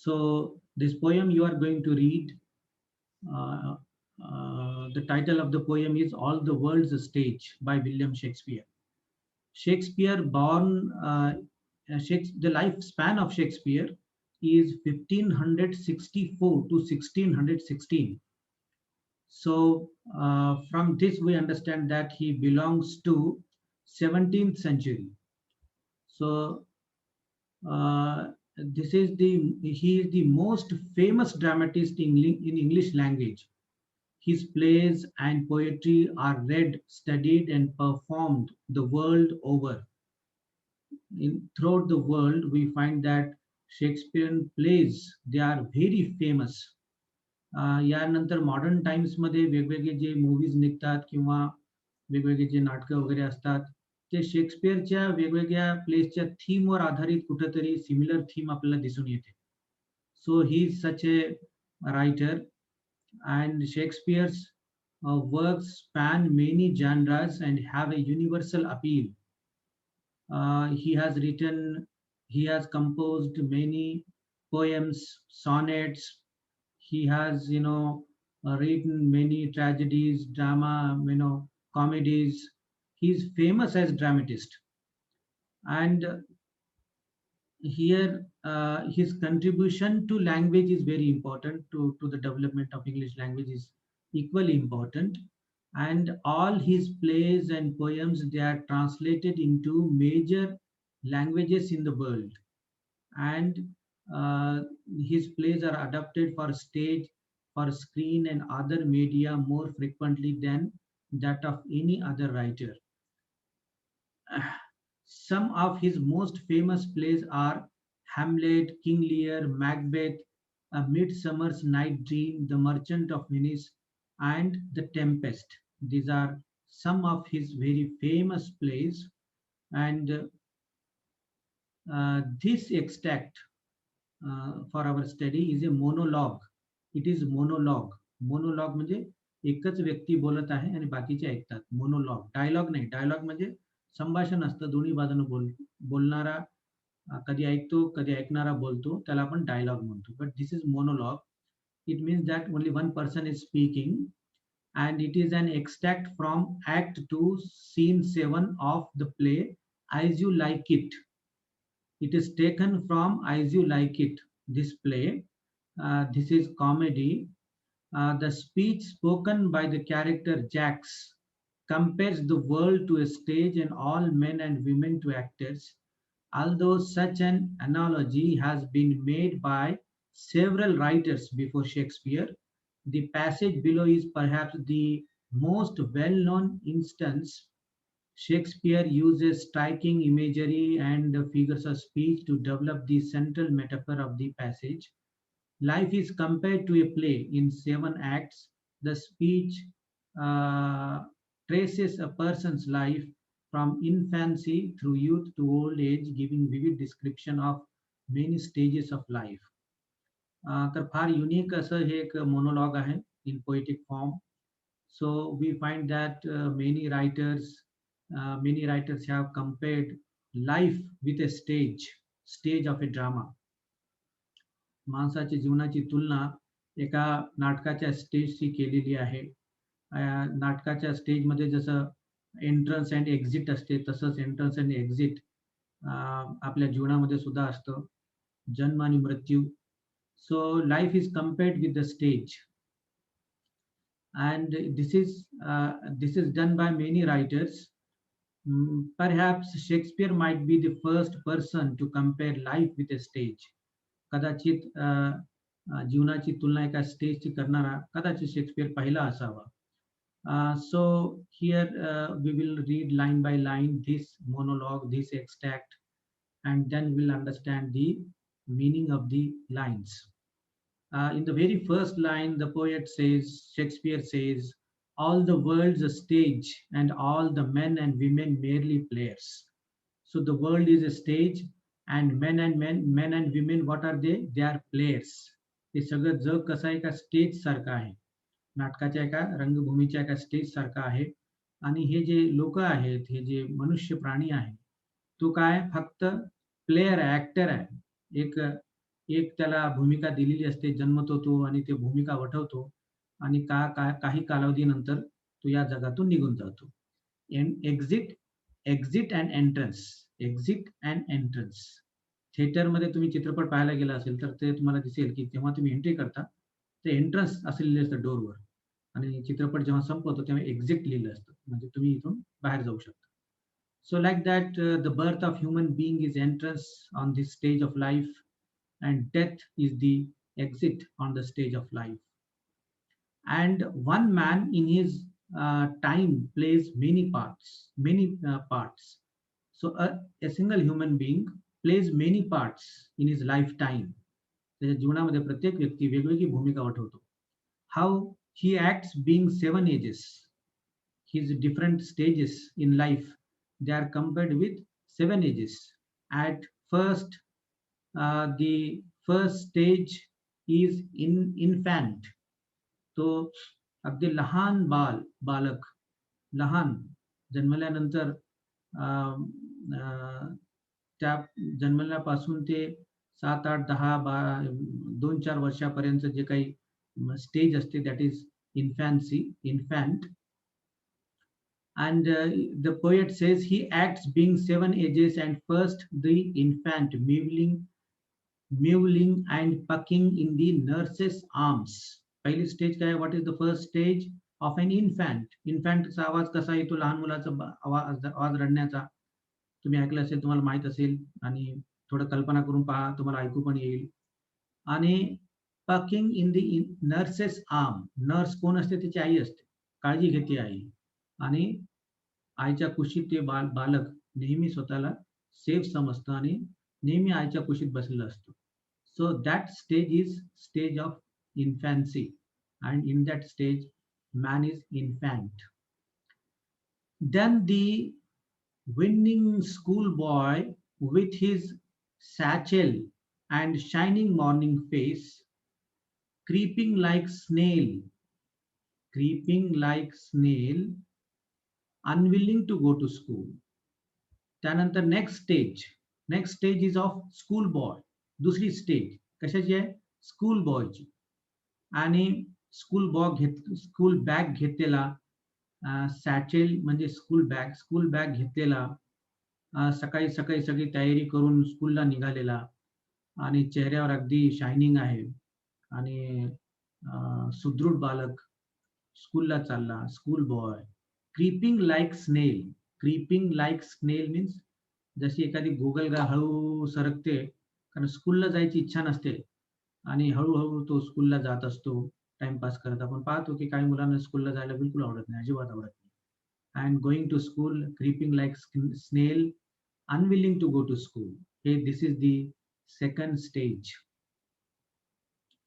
So this poem you are going to read, uh, the title of the poem is All the World's a Stage by William Shakespeare. Shakespeare born, the lifespan of Shakespeare is 1564 to 1616. So from this we understand that he belongs to 17th century. So this is the he is the most famous dramatist in English language. His plays and poetry are read, studied, and performed the world over. Throughout the world, we find that Shakespearean plays they are very famous. यानंतर modern टाइम्समध्ये वेगवेगळे जे movies निघतात किंवा वेगवेगळे जे नाटकं वगैरे असतात ते शेक्सपियरच्या वेगवेगळ्या प्लेसच्या थीमवर आधारित कुठंतरी सिमिलर थीम आपल्याला दिसून येते. So he is such A writer and Shakespeare's works span many genres and have a universal appeal. He has written, he has composed many poems, sonnets. He has, written many tragedies, drama, comedies. He's famous as dramatist, and here his contribution to language is very important to the development of English language is equally important, and all his plays and poems they are translated into major languages in the world, and uh, his plays are adapted for stage, for screen and other media more frequently than that of any other writer. Some of his most famous plays are Hamlet, King Lear, Macbeth, A Midsummer's Night Dream, The Merchant of Venice, and The Tempest. These are some of his very famous plays, and this extract for our study is a monologue. It is monologue. Monologue म्हणजे एकच व्यक्ती बोलत आहे आणि बाकीचे ऐकतात. Monologue dialogue नाही. Dialogue म्हणजे संभाषण असतं दोन्ही बाजूने बोलणारा कधी ऐकतो कधी ऐकणारा बोलतो त्याला आपण डायलॉग म्हणतो. But this is monologue. It means that only one person is speaking and it is an extract from Act 2, Scene 7 of the play As You Like It. It is taken from As You Like It, this play. This is comedy. The speech spoken by the character Jax compares the world to a stage and all men and women to actors. Although such an analogy has been made by several writers before Shakespeare, the passage below is perhaps the most well known instance. Shakespeare uses striking imagery and figures of speech to develop the central metaphor of the passage. Life is compared to a play in 7 acts. The speech uh, traces a person's life from infancy through youth to old age, giving vivid description of many stages of life. तर फार unique असं हे एक monologue आहे in poetic form. So we find that many writers have compared life with a stage of a drama. माणसाच्या जीवनाची तुलना एका नाटकाच्या स्टेजशी केलेली आहे. नाटकाच्या स्टेजमध्ये जसं एंट्रन्स अँड एक्झिट असते तसंच एंट्रन्स अँड एक्झिट आपल्या जीवनामध्ये सुद्धा असतं. जन्म आणि मृत्यू. So life is compared with the stage, and this is done by many writers. Perhaps Shakespeare might be the first person to compare life with a stage. कदाचित जीवनाची तुलना एका स्टेजची करणारा कदाचित शेक्सपियर पहिला असावा. So here we will read line by line this monologue, this extract, and then we'll understand the meaning of the lines. In the very first line, the poet says, Shakespeare says, all the world's a stage and all the men and women merely players. So the world is a stage and men and women, what are they? They are players. हे सगळं जग कसं आहे का stage सारखं आहे. नाटकाच्या एका रंगभूमीच्या एका स्टेज सारखं आहे. आणि हे जे लोक आहेत, हे जे मनुष्य प्राणी आहे, तो काय फक्त प्लेयर आहे, ऍक्टर आहे. एक एक त्याला भूमिका दिलेली असते, जन्मतो तो आणि ते भूमिका वठवतो आणि काही कालावधीनंतर तो या जगातून निघून जातो. Exit exit and entrance. Exit and entrance. थिएटरमध्ये तुम्ही चित्रपट पाहायला गेला असेल, तर ते तुम्हाला दिसेल, की जेव्हा तुम्ही एंट्री करता, ते एंट्रन्स असं लिहिलेलं असतं डोरवर आणि चित्रपट जेव्हा संपवतो तेव्हा एक्झिट लिहिलं असतं. म्हणजे तुम्ही इथून बाहेर जाऊ शकता. So like that, the birth of human being is entrance on this stage of life, and death is the exit on the stage of life. And one man in his time plays many parts, many parts. So a single human being plays many parts in his lifetime. त्याच्या जीवनामध्ये प्रत्येक व्यक्ती वेगवेगळी भूमिका वठवतो. How he acts being 7 ages. His different stages in life, they are compared with 7 ages. At first, the first stage is in infant. तो अगदी लहान बालक, लहान जन्मल्यानंतर अं, अं, त्या जन्मल्यापासून ते 7, 8, 10, 2-4 वर्षापर्यंत जे काही स्टेज असते, that is infant. And the poet says he acts being 7 ages, and first the infant mewling and pucking in the nurse's arms. पहिली स्टेज काय? What is the first stage of an infant. इन्फॅन्टचा आवाज कसा येतो? लहान मुलाचा आवाज आवाज रडण्याचा तुम्ही ऐकलं असेल, तुम्हाला माहित असेल, आणि थोडं कल्पना करून पहा, तुम्हाला ऐकू पण येईल. आणि packing in the nurses arm. Nurse कोण असते? त्याची आई असते, काळजी घेते आई. आणि आईच्या कुशीत ते बालक नेहमी स्वतःला सेफ समजतं आणि नेहमी आईच्या कुशीत बसलेलं असतं. So that stage is stage of infancy, and in that stage man is infant. Then the winning schoolboy with his satchel and shining morning face, creeping like snail, unwilling to go to school. त्यानंतर next stage is of school boy. दुसरी stage कशाची आहे? School बॉयची. आणि school bag घेतलेला, सॅचेल म्हणजे school bag घेतलेला, सकाळी सकाळी सगळी तयारी करून स्कूलला निघालेला आणि चेहऱ्यावर अगदी शायनिंग आहे आणि सुदृढ बालक स्कूलला चालला. स्कूल बॉय क्रीपिंग लाईक स्नेल मीन्स जशी एखादी गोगलगाय हळू सरकते, कारण स्कूलला जायची इच्छा नसते आणि हळूहळू तो स्कूलला जात असतो टाइमपास करत. आपण पाहतो की काही मुलांना स्कूलला जायला बिलकुल आवडत नाही, अजिबात आवडत नाही. And going to school, creeping like snail, unwilling to go to school. हे this is the second stage.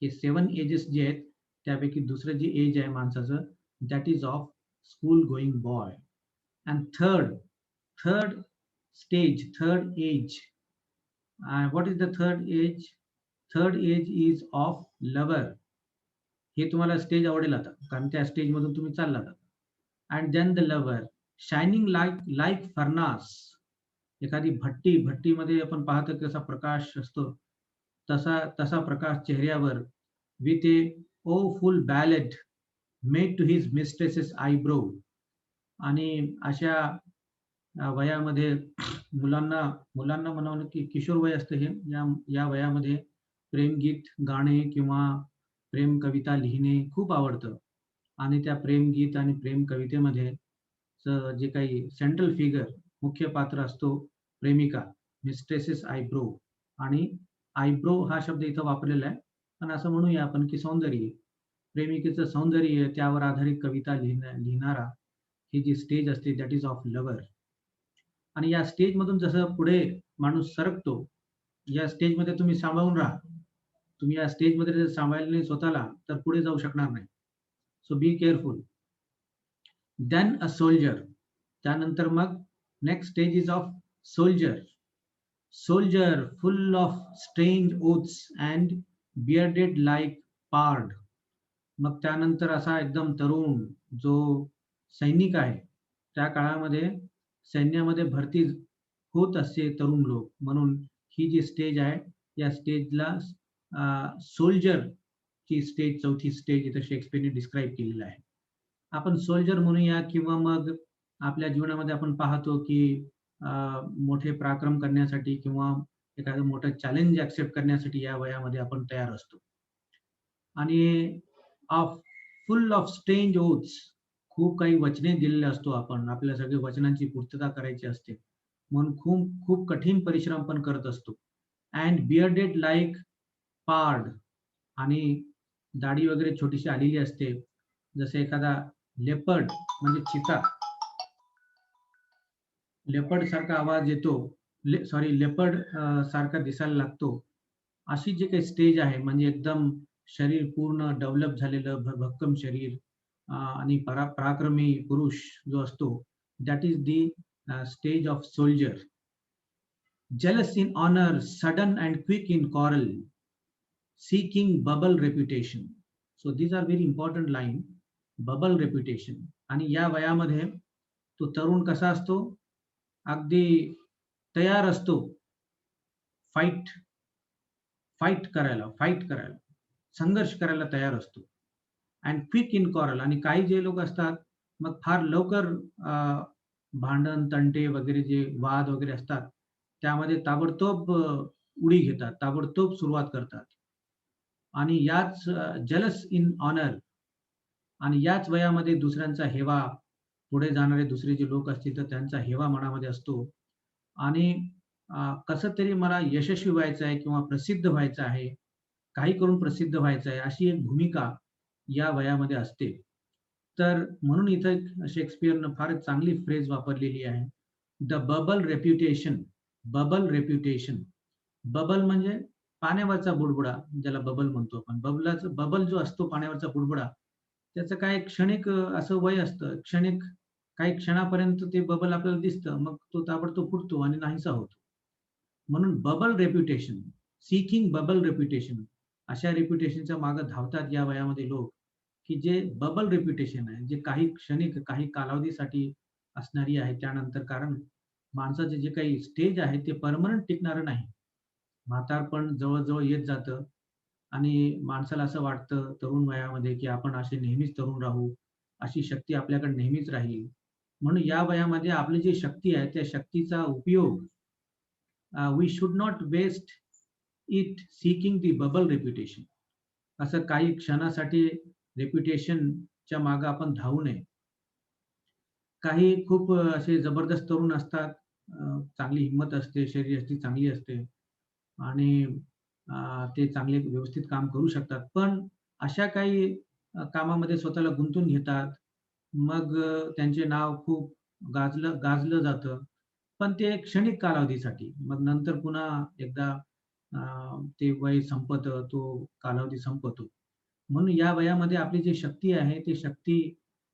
हे 7 एजेस जे आहेत त्यापैकी दुसरं जे एज आहे माणसाचं, that is of school going boy. And third age. What is the third age? Third age is of lover. हे तुम्हाला स्टेज आवडेल आता, कारण त्या स्टेज मधून तुम्ही चालला जाता. And then the lover shining like furnace. एखादी भट्टीमध्ये आपण पाहतो कसा प्रकाश असतो, तसा प्रकाश चेहऱ्यावर. With a full ballad made to his mistress's eyebrow. आणि अशा वयामध्ये मुलांना म्हणावं की किशोर वय असतं हे, या वयामध्ये प्रेमगीत गाणे किंवा प्रेम कविता लिहिणे खूप आवडतं. आणि त्या प्रेमगीत आणि प्रेम कवितेमध्ये जे काही सेंट्रल फिगर, मुख्य पात्र असतो प्रेमिका, मिस्ट्रेसेस आयब्रो. आणि आयब्रो हा शब्द इथं वापरलेला आहे, पण असं म्हणूया आपण की सौंदर्य, प्रेमिकेचं सौंदर्य, त्यावर आधारित कविता लिहिणारा ही जी स्टेज असते, दॅट इज ऑफ लवर. आणि या स्टेज मधून जसं पुढे माणूस सरकतो, या स्टेजमध्ये तुम्ही सांभाळून राहा. तुम्ही या स्टेजमध्ये जर सांभाळले नाही स्वतःला, तर पुढे जाऊ शकणार नाही. So be careful. Then a soldier. त्यानंतर मग next stage is of soldier full of strange oaths and bearded like pard. मग त्यानंतर असा एकदम तरुण जो सैनिक आहे, त्या काळामध्ये सैन्यामध्ये भरती होत असते तरुण लोक, म्हणून ही जी स्टेज आहे या स्टेजला सोल्जर ची स्टेज, चौथी स्टेज इथं शेक्सपियरने डिस्क्राईब केलेलं आहे. आपण सोल्जर म्हणूया किंवा मग आपल्या जीवनामध्ये आपण पाहतो की मोठे पराक्रम करण्यासाठी किंवा एखादं मोठं चॅलेंज एक्सेप्ट करण्यासाठी या वयामध्ये आपण तयार असतो. आणि of full of strange oaths, खूप काही वचने दिलेले असतो आपण. आपल्या सगळ्या वचनांची पूर्तता करायची असते. म्हणून खूप खूप कठीण परिश्रम पण करत असतो. अँड बियर्डेड लाइक पार्ड, आणि दाढी वगैरे छोटीशी आलेली असते. जसे एखादा लेपर्ड म्हणजे चिता, लेपर्ड सारखा आवाज येतो. लेपर्ड सारखा दिसायला लागतो. अशी जी काही स्टेज आहे म्हणजे एकदम शरीर पूर्ण डेव्हलप झालेलं भक्कम शरीर, आणि पराक्रमी पुरुष जो असतो, that is the stage of soldier. Jealous in honour, sudden and quick in quarrel, seeking bubble reputation. So these are very important line. Bubble reputation. आणि या वयामध्ये तो तरुण कसा असतो, अगदी तयार असतो फाईट फाईट करायला, संघर्ष करायला तयार असतो. अँड क्विक इन quarrel, आणि काही जे लोक असतात मग फार लवकर भांडण तंटे वगैरे जे वाद वगैरे असतात त्यामध्ये ताबडतोब उडी घेतात, ताबडतोब सुरुवात करतात. आणि याच जेलस इन ऑनर, आणि याच वयामध्ये दुसऱ्यांचा हेवा, पुढे जाणारे दुसरे जे लोक असतील तर त्यांचा हेवा मनामध्ये असतो. आणि कसं तरी मला यशस्वी व्हायचं आहे किंवा प्रसिद्ध व्हायचं आहे, काही करून प्रसिद्ध व्हायचं आहे, अशी एक भूमिका या वयामध्ये असते. तर म्हणून इथं शेक्सपियरनं फारच चांगली फ्रेज वापरलेली आहे, the bubble reputation. Bubble reputation, bubble म्हणजे पाण्यावरचा बुडबुडा, ज्याला बबल म्हणतो आपण. बबल जो असतो पाण्यावरचा बुडबुडा, त्याचं काय क्षणिक असं वय असतं. क्षणिक काही क्षणापर्यंत ते बबल आपल्याला दिसतं, मग तो ताबडतोब फुटतो आणि नाहीसा होतो. म्हणून bubble reputation, seeking bubble reputation, अशा रेप्युटेशनच्या मागे धावतात या वयामध्ये लोक, की जे बबल रेप्युटेशन आहे, जे काही क्षणिक, काही कालावधीसाठी असणारी आहे त्यानंतर. कारण माणसाचे जे काही स्टेज आहे ते परमनंट टिकणारं नाही. म्हातारपण जवळ-जवळ येत जातं आणि माणसाला असं वाटतं तरुण वयामध्ये, की आपण असे नेहमीच तरुण राहू, अशी शक्ती आपल्याकडे नेहमीच राहील. म्हणून या वयामध्ये आपली जी शक्ती आहे, त्या शक्तीचा उपयोग we should not waste it seeking the bubble reputation. असं काही क्षणासाठी रेप्युटेशनच्या मागे आपण धावू नये. काही खूप असे जबरदस्त तरुण असतात, चांगली हिंमत असते, शरीरयष्टी चांगली असते आणि ते चांगले व्यवस्थित काम करू शकतात. पण अशा काही कामामध्ये स्वतःला गुंतवून घेतात. मग त्यांचे नाव खूप गाजलं गाजलं जातं. पण ते क्षणिक कालावधीसाठी. मग नंतर पुन्हा एकदा ते वय संपतं, तो कालावधी संपतो. म्हणून या वयामध्ये आपली जी शक्ती आहे, ती शक्ती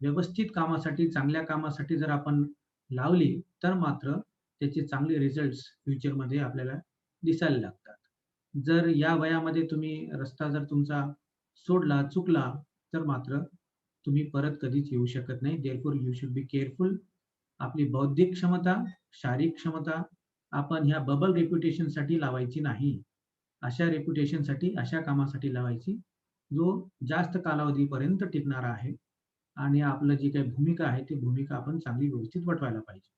व्यवस्थित कामासाठी, चांगल्या कामासाठी जर आपण लावली, तर मात्र त्याचे चांगले रिझल्ट्स फ्युचरमध्ये आपल्याला दिसायला लागतात. जर या वयामध्ये तुम्ही रस्ता जर तुमचा सोडला, चुकला, तर मात्र तुम्ही परत कधीच येऊ शकत नाही. Therefore you should be careful. आपली बौद्धिक क्षमता, शारीरिक क्षमता आपण ह्या बबल रेप्युटेशनसाठी लावायची नाही. अशा रेप्युटेशनसाठी, अशा कामासाठी लावायची, जो जास्त कालावधीपर्यंत टिकणारा आहे. आणि आपलं जी काही भूमिका आहे, ती भूमिका आपण चांगली व्यवस्थित वठवायला पाहिजे.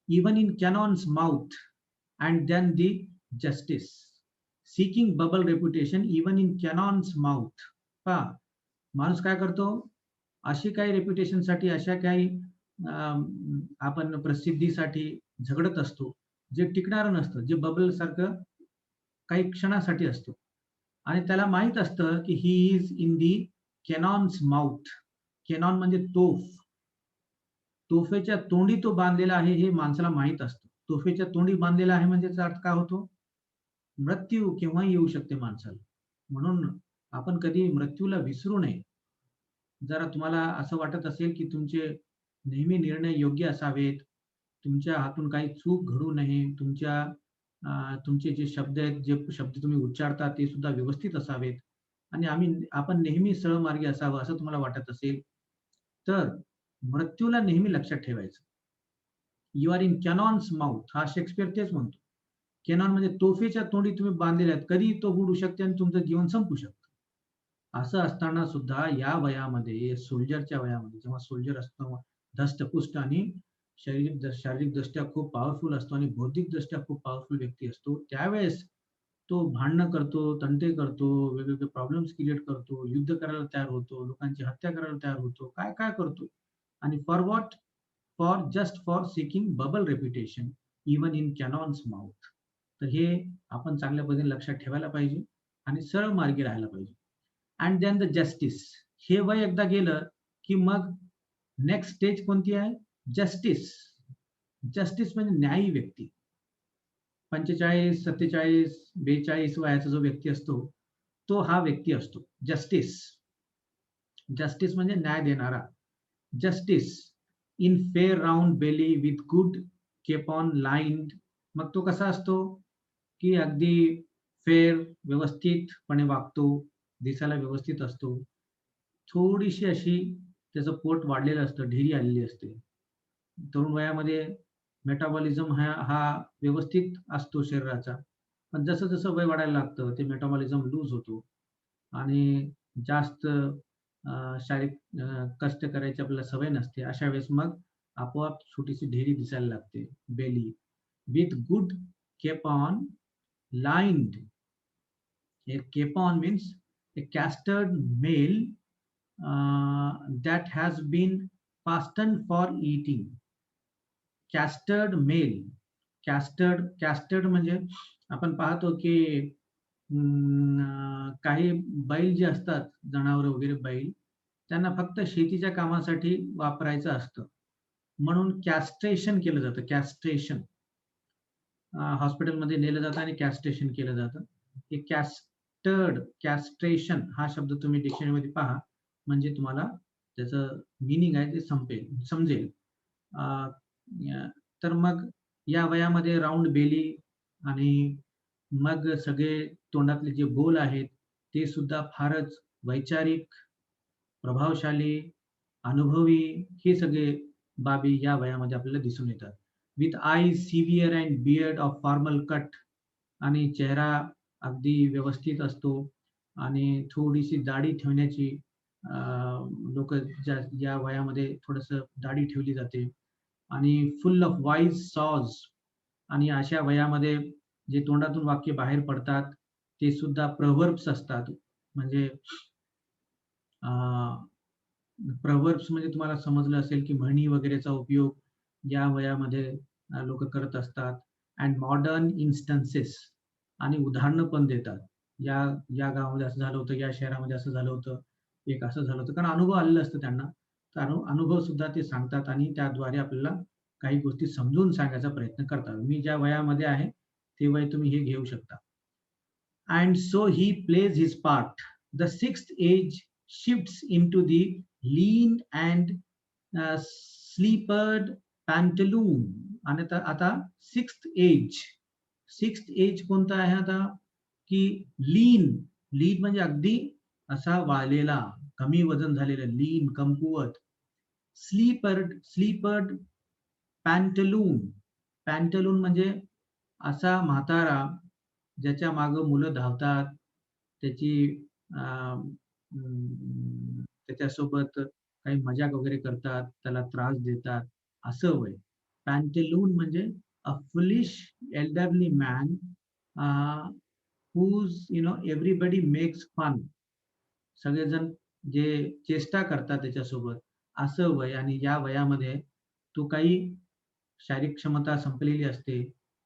Even in cannon's mouth and then the justice. Seeking bubble reputation even in cannon's mouth. पहा, माणूस काय करतो, अशी काही रेप्युटेशनसाठी, अशा काही आपण प्रसिद्धीसाठी झगडत असतो, जे टिकणारं नसतं, जे बबल सारखं काही क्षणासाठी असतो. आणि त्याला माहित असतं की he is in the cannon's mouth. Cannon म्हणजे तोफ. तोफेच्या तोंडी तो बांधलेला आहे हे माणसाला माहित असतं. तोफेच्या तोंडी बांधलेला आहे म्हणजे त्याचा अर्थ काय होतो? मृत्यू केव्हाही येऊ शकते माणसाला. म्हणून आपण कधी मृत्यूला विसरू नये. जर तुम्हाला असं वाटत असेल की तुमचे नेहमी निर्णय योग्य असावेत, तुमच्या हातून काही चूक घडू नये, तुमचे जे शब्द आहेत, जे शब्द तुम्ही उच्चारता ते सुद्धा व्यवस्थित असावेत आणि आपण नेहमी सरळमार्गी असावं असं तुम्हाला वाटत असेल, तर मृत्यूला नेहमी लक्षात ठेवायचं. You are in cannon's mouth, हा शेक्सपियर तेच म्हणतो. कॅनॉन म्हणजे तोफेच्या तोंडी तुम्ही बांधलेले आहेत, कधी तो उडू शकते आणि तुमचं जीवन संपू शकतं. असं असताना सुद्धा या वयामध्ये, सोल्जरच्या वयामध्ये, जेव्हा सोल्जर असतो धष्टपुष्ट आणि शारीरिकदृष्ट्या खूप पॉवरफुल असतो आणि बौद्धिकदृष्ट्या खूप पॉवरफुल व्यक्ती असतो, त्यावेळेस तो भांडणं करतो, तंटे करतो, वेगवेगळे प्रॉब्लेम्स क्रिएट करतो, युद्ध करायला तयार होतो, लोकांची हत्या करायला तयार होतो, काय काय करतो. आणि for what? For seeking bubble reputation even in cannon's mouth. तर हे आपण चांगल्या पद्धतीने लक्षात ठेवायला पाहिजे आणि सरळ मार्गी राहायला पाहिजे. And then the justice. हे वय एकदा गेलं की मग नेक्स्ट स्टेज कोणती आहे? जस्टिस. जस्टिस म्हणजे न्यायी व्यक्ती. 45, 47, 42 वयाचा जो व्यक्ती असतो, तो हा व्यक्ती असतो. जस्टिस. जस्टिस म्हणजे न्याय देणारा. Justice in fair round belly with good Cape on lined. मग तो कसा असतो? की अगदी फेअर, व्यवस्थितपणे वागतो, दिसायला व्यवस्थित असतो. थोडीशी अशी त्याचं पोट वाढलेलं असतं, ढेरी आलेली असते. तरुण वयामध्ये मेटाबॉलिझम हा हा व्यवस्थित असतो शरीराचा. पण जसं-जसं वय वाढायला लागतं, ते मेटाबॉलिझम लूज होतो आणि जास्त शारीरिक कष्ट करायची आपल्याला सवय नसते. अशा वेळेस मग आपोआप छोटीशी ढेरी दिसायला लागते, belly. With good Cape on lined. A capon means a castored male that has been fastened for eating. Castored male. Castored म्हणजे आपण पाहतो की काही बैल जे असतात, जनावर वगैरे बैल, त्यांना फक्त शेतीच्या कामासाठी वापरायचं असतं. म्हणून कॅस्ट्रेशन केलं जातं. कॅस्ट्रेशन. हॉस्पिटलमध्ये नेलं जातं आणि कॅस्ट्रेशन केलं जातं. हे कॅस्ट्रेशन हा शब्द तुम्ही डिक्शनरीमध्ये पहा, म्हणजे तुम्हाला त्याचं मीनिंग आहे ते समजेल. अ, तर मग या वयामध्ये राउंड बेली आणि मग सगळे तोंडातले जे बोल आहेत, ते सुद्धा फारच वैचारिक, प्रभावशाली, अनुभवी हे सगळे बाबी या वयामध्ये आपल्याला दिसून येतात. With eyes severe and beard of formal cut. आणि चेहरा अगदी व्यवस्थित असतो आणि थोडीशी दाढी ठेवण्याची लोक या वयामध्ये थोडंसं दाढी ठेवली जाते आणि फुल ऑफ वाईज सॉज. आणि अशा वयामध्ये जे तोंडातून वाक्य बाहेर पडतात ते सुद्धा प्रवर्ब्स असतात. म्हणजे प्रवर्ब्स म्हणजे तुम्हाला समजलं असेल की म्हणी वगैरेचा उपयोग या वयामध्ये लोक करत असतात. And modern instances. आणि उदाहरणं पण देतात. या या गावामध्ये असं झालं होतं, या शहरामध्ये असं झालं होतं, एक असं झालं होतं. कारण अनुभव आलेलं असतं त्यांना. तर अनुभव सुद्धा ते सांगतात आणि त्याद्वारे आपल्याला काही गोष्टी समजून सांगायचा प्रयत्न करतात. मी ज्या वयामध्ये आहे, ते वय तुम्ही हे घेऊ शकता. And so he plays his part. The sixth age shifts into the lean and sleepered pantaloon. आणि आता सिक्स्थ एज कोणता आहे आता? की लीन म्हणजे अगदी असा वाळलेला, कमी वजन झालेला, लीन, कमकुवत. स्लीपर्ड पॅन्टलून. पॅन्टलून म्हणजे असा म्हातारा ज्याच्या मागं मुलं धावतात, त्याची त्याच्यासोबत काही मजाक वगैरे करतात, त्याला त्रास देतात, असं वय. पॅन्टलून म्हणजे a foolish elderly man everybody makes fun. सगळेजण जे चेष्टा करतात त्याच्यासोबत, असं वय. आणि या वयामध्ये तो काही शारीरिक क्षमता संपलेली असते,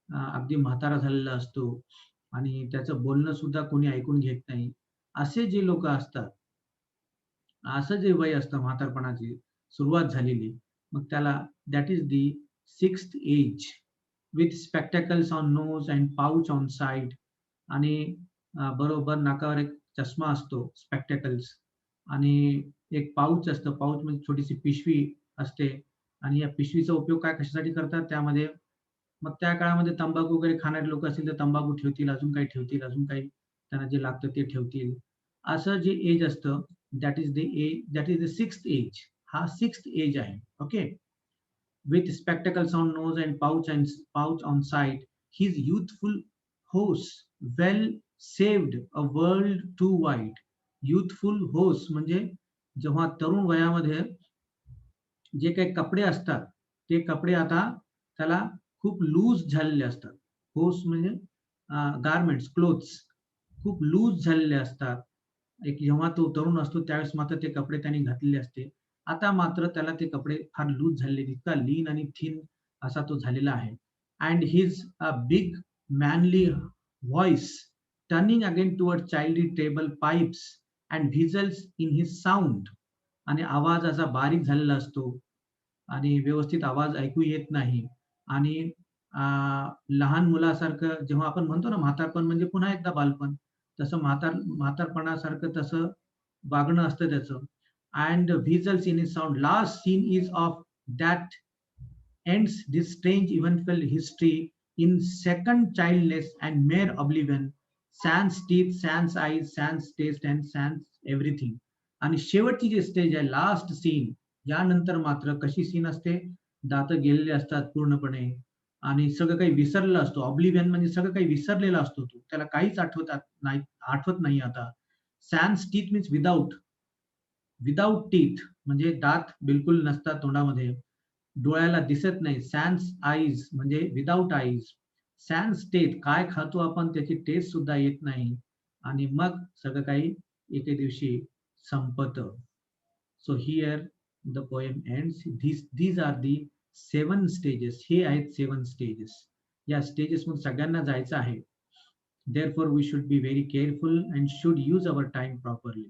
अगदी म्हातारा झालेला असतो आणि त्याचं बोलणं सुद्धा कोणी ऐकून घेत नाही. असे जे लोक असतात, असं जे वय असतं म्हातारपणाची सुरुवात झालेली, मग त्याला that is the sixth age. With spectacles on nose and pouch on side. आणि बरोबर नाकावर एक चष्मा असतो, स्पेक्टॅकल्स. आणि एक पाऊच असतं. पाऊच म्हणजे छोटीशी पिशवी असते आणि या पिशवीचा उपयोग कशासाठी करतात त्यामध्ये? मग त्या काळामध्ये तंबाखू वगैरे खाणारे लोक असतील तर तंबाखू ठेवतील, अजून काही ठेवतील, अजून काही त्यांना जे लागतं ते ठेवतील. असं जे एज असतं that is the sixth age. हा सिक्स्थ एज आहे. Okay. With spectacles on nose and pouch on side. his youthful horse well saved a world too wide. youthful horse म्हणजे जेव्हा तरुण वयामध्ये जे काही कपडे असतात ते कपडे आता त्याला खूप लूज झालेले असतात. होस म्हणजे गारमेंट्स, क्लोथ्स खूप लूज झालेले असतात. एक जेव्हा तो तरुण असतो त्यावेळेस मात्र ते कपडे त्यांनी घातलेले असते. आता मात्र त्याला ते कपडे फार लूज झालेले, इतका लीन आणि थिन असा तो झालेला आहे. And his a big manly voice turning again toward childish table pipes and whistles in his sound. आणि आवाज असा बारीक झालेला असतो आणि व्यवस्थित आवाज ऐकू येत नाही. आणि लहान मुलासारखं जेव्हा आपण म्हणतो ना म्हातारपण म्हणजे पुन्हा एकदा बालपण, तसं म्हातारपणासारखं तसं वागणं असतं त्याचं. And whistles in his sound. Last scene is of that ends this strange eventful history in second childless and mere oblivion, sans teeth, sans eyes, sans taste and sans everything. आणि शेवटची जी स्टेज आहे, last scene, यानंतर मात्र कशी scene असते, दात गेलेले असतात पूर्णपणे आणि सगळं काही विसरलेलं असतो. ऑब्लिव्हियन म्हणजे सगळं काही विसरलेला असतो तो, त्याला काहीच आठवत नाही आता. Sans teeth means without teeth म्हणजे दात बिलकुल नसतात तोंडामध्ये, डोळ्याला दिसत नाही. सॅन्स आईज म्हणजे विदाउट आईज. सॅन्स टेस्ट, काय खातो आपण त्याची टेस्ट सुद्धा येत नाही. आणि मग सगळं काही एके दिवशी संपतं. So here the poem ends. these are the 7 stages. हे आहेत 7 स्टेजेस. या स्टेजेस मधून सगळ्यांना जायचं आहे. therefore we should be very careful and should use our time properly.